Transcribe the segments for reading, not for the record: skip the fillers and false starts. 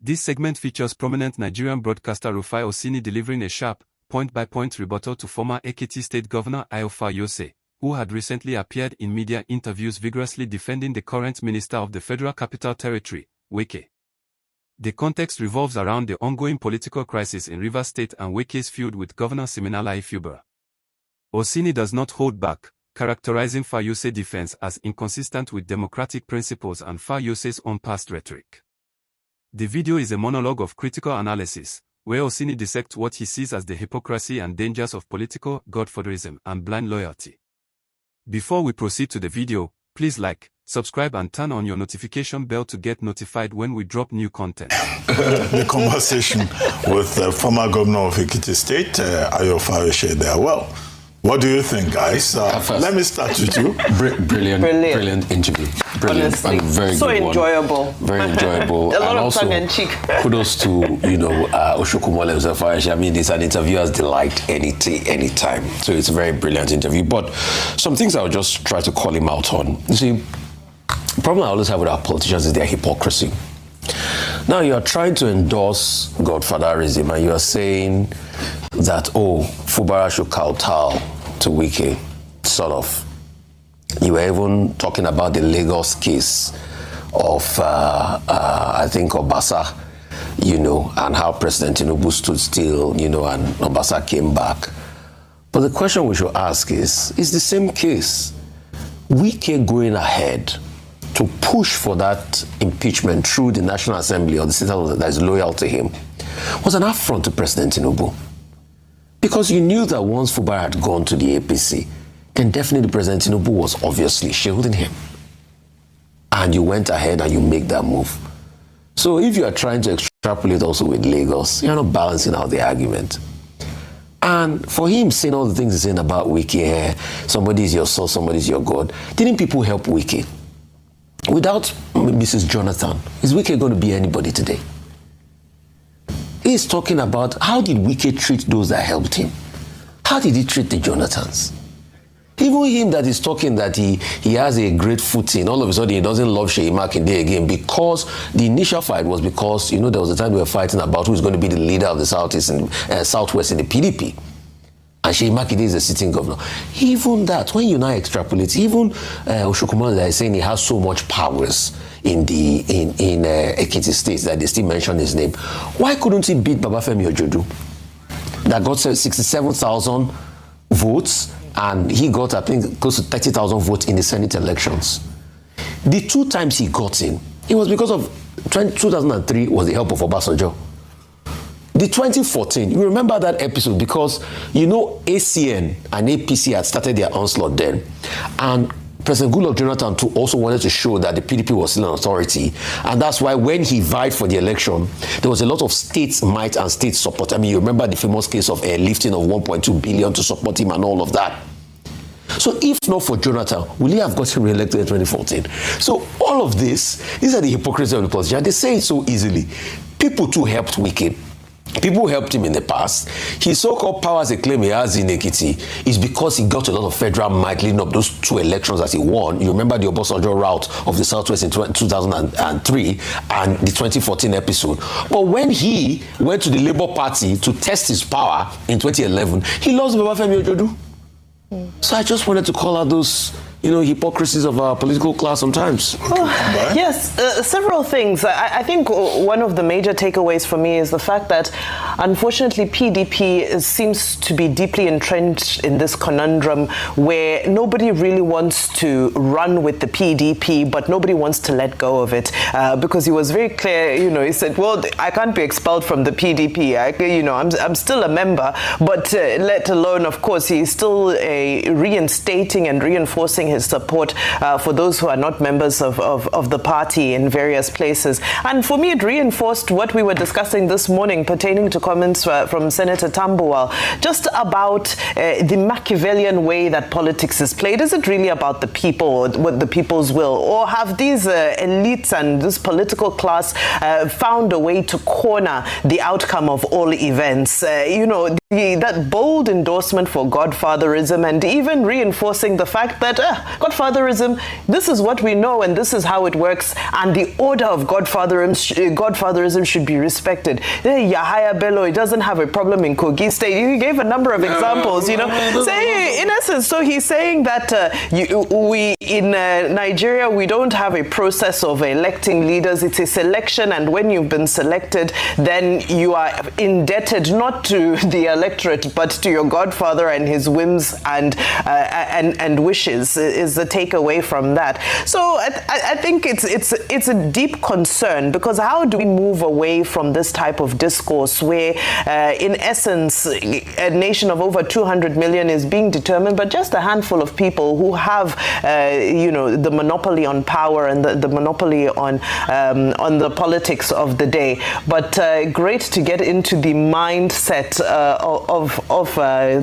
This segment features prominent Nigerian broadcaster Rufai Oseni delivering a sharp, point-by-point rebuttal to former Ekiti State Governor Ayo Fayose, who had recently appeared in media interviews vigorously defending the current Minister of the Federal Capital Territory, Wike. The context revolves around the ongoing political crisis in Rivers State and Wike's feud with Governor Siminalayi Fubara. Oseni does not hold back, characterizing Fayose's defense as inconsistent with democratic principles and Fayose's own past rhetoric. The video is a monologue of critical analysis, where Oseni dissects what he sees as the hypocrisy and dangers of political godfatherism and blind loyalty. Before we proceed to the video, please like, subscribe and turn on your notification bell to get notified when we drop new content. The conversation with the former governor of Ekiti State, Ayo Fayose there. Well, what do you think, guys? Let me start with you. Brilliant interview. Brilliant. Honestly, and very so good enjoyable. One. Very enjoyable. A lot and of also, tongue and cheek. kudos to, Oshokumole Fayose. I mean, it's an interviewer's delight anytime. So it's a very brilliant interview. But some things I'll just try to call him out on. You see, the problem I always have with our politicians is their hypocrisy. Now you are trying to endorse godfatherism and you are saying that, Fubara should kowtow to Wike, sort of. You were even talking about the Lagos case of, I think, Obasa, and how President Tinubu stood still, and Obasa came back. But the question we should ask is the same case. Wike going ahead to push for that impeachment through the National Assembly or the state that is loyal to him was an affront to President Tinubu. Because you knew that once Fubara had gone to the APC, then definitely President Tinubu was obviously shielding him. And you went ahead and you make that move. So if you are trying to extrapolate also with Lagos, you're not balancing out the argument. And for him saying all the things he's saying about Wike, somebody is your source, somebody is your God, didn't people help Wike? Without Mrs. Jonathan, is Wike going to be anybody today? He's talking about how did Wike treat those that helped him? How did he treat the Jonathans? Even him that is talking that he has a great footing, all of a sudden he doesn't love Seyi Makinde again because the initial fight was because, there was a time we were fighting about who is going to be the leader of the Southwest in the PDP. And Seyi Makinde is the sitting governor. Even that, when you now extrapolate, even Oshokumole is saying he has so much powers in Ekiti State that they still mention his name. Why couldn't he beat Babafemi Ojodu? That got 67,000 votes, and he got, I think, close to 30,000 votes in the Senate elections. The two times he got in, it was because of 2003 was the help of Obasanjo. The 2014, you remember that episode because, ACN and APC had started their onslaught then. And President Goodluck Jonathan too also wanted to show that the PDP was still an authority. And that's why when he vied for the election, there was a lot of state might and state support. I mean, you remember the famous case of a lifting of 1.2 billion to support him and all of that. So if not for Jonathan, will he have gotten re-elected in 2014? So all of this, these are the hypocrisy of the politician. They say it so easily. People too helped Wike. People helped him in the past. His so-called powers he claim he has in Ekiti is because he got a lot of federal might leading up those two elections that he won. You remember the Obasanjo route of the Southwest in 2003 and the 2014 episode. But when he went to the Labour Party to test his power in 2011, he lost Babafemi Ojodu. So I just wanted to call out those hypocrisies of our political class sometimes. Yes, several things. I think one of the major takeaways for me is the fact that, unfortunately, PDP seems to be deeply entrenched in this conundrum where nobody really wants to run with the PDP, but nobody wants to let go of it. Because he was very clear, he said, well, I can't be expelled from the PDP. I'm still a member, but let alone, of course, he's still reinstating and reinforcing his support for those who are not members of the party in various places. And for me, it reinforced what we were discussing this morning pertaining to comments from Senator Tambuwal, just about the Machiavellian way that politics is played. Is it really about the people or what the people's will? Or have these elites and this political class found a way to corner the outcome of all events? that bold endorsement for godfatherism, and even reinforcing the fact that godfatherism, this is what we know and this is how it works, and the order of godfatherism should be respected. Yahaya Bello, he doesn't have a problem in Kogi State. He gave a number of examples, you know. Say, in essence, so he's saying that we in Nigeria, we don't have a process of electing leaders. It's a selection, and when you've been selected, then you are indebted not to the electorate, but to your godfather and his whims and wishes is the takeaway from that. So I think it's a deep concern, because how do we move away from this type of discourse where, in essence, a nation of over 200 million is being determined, but just a handful of people who have, the monopoly on power and the monopoly on the politics of the day. But great to get into the mindset of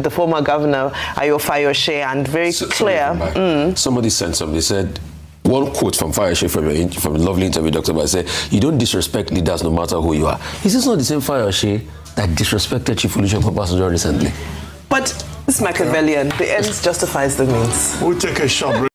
the former governor, Ayo Fayose, and very clear. Somebody sent something. They said, one quote from Fayose from a lovely interview, Dr. Ba, said, "You don't disrespect leaders no matter who you are." Is this not the same Fayose that disrespected Chief Olusegun Obasanjo recently? But it's Machiavellian. The ends justifies the means. We'll take a short break.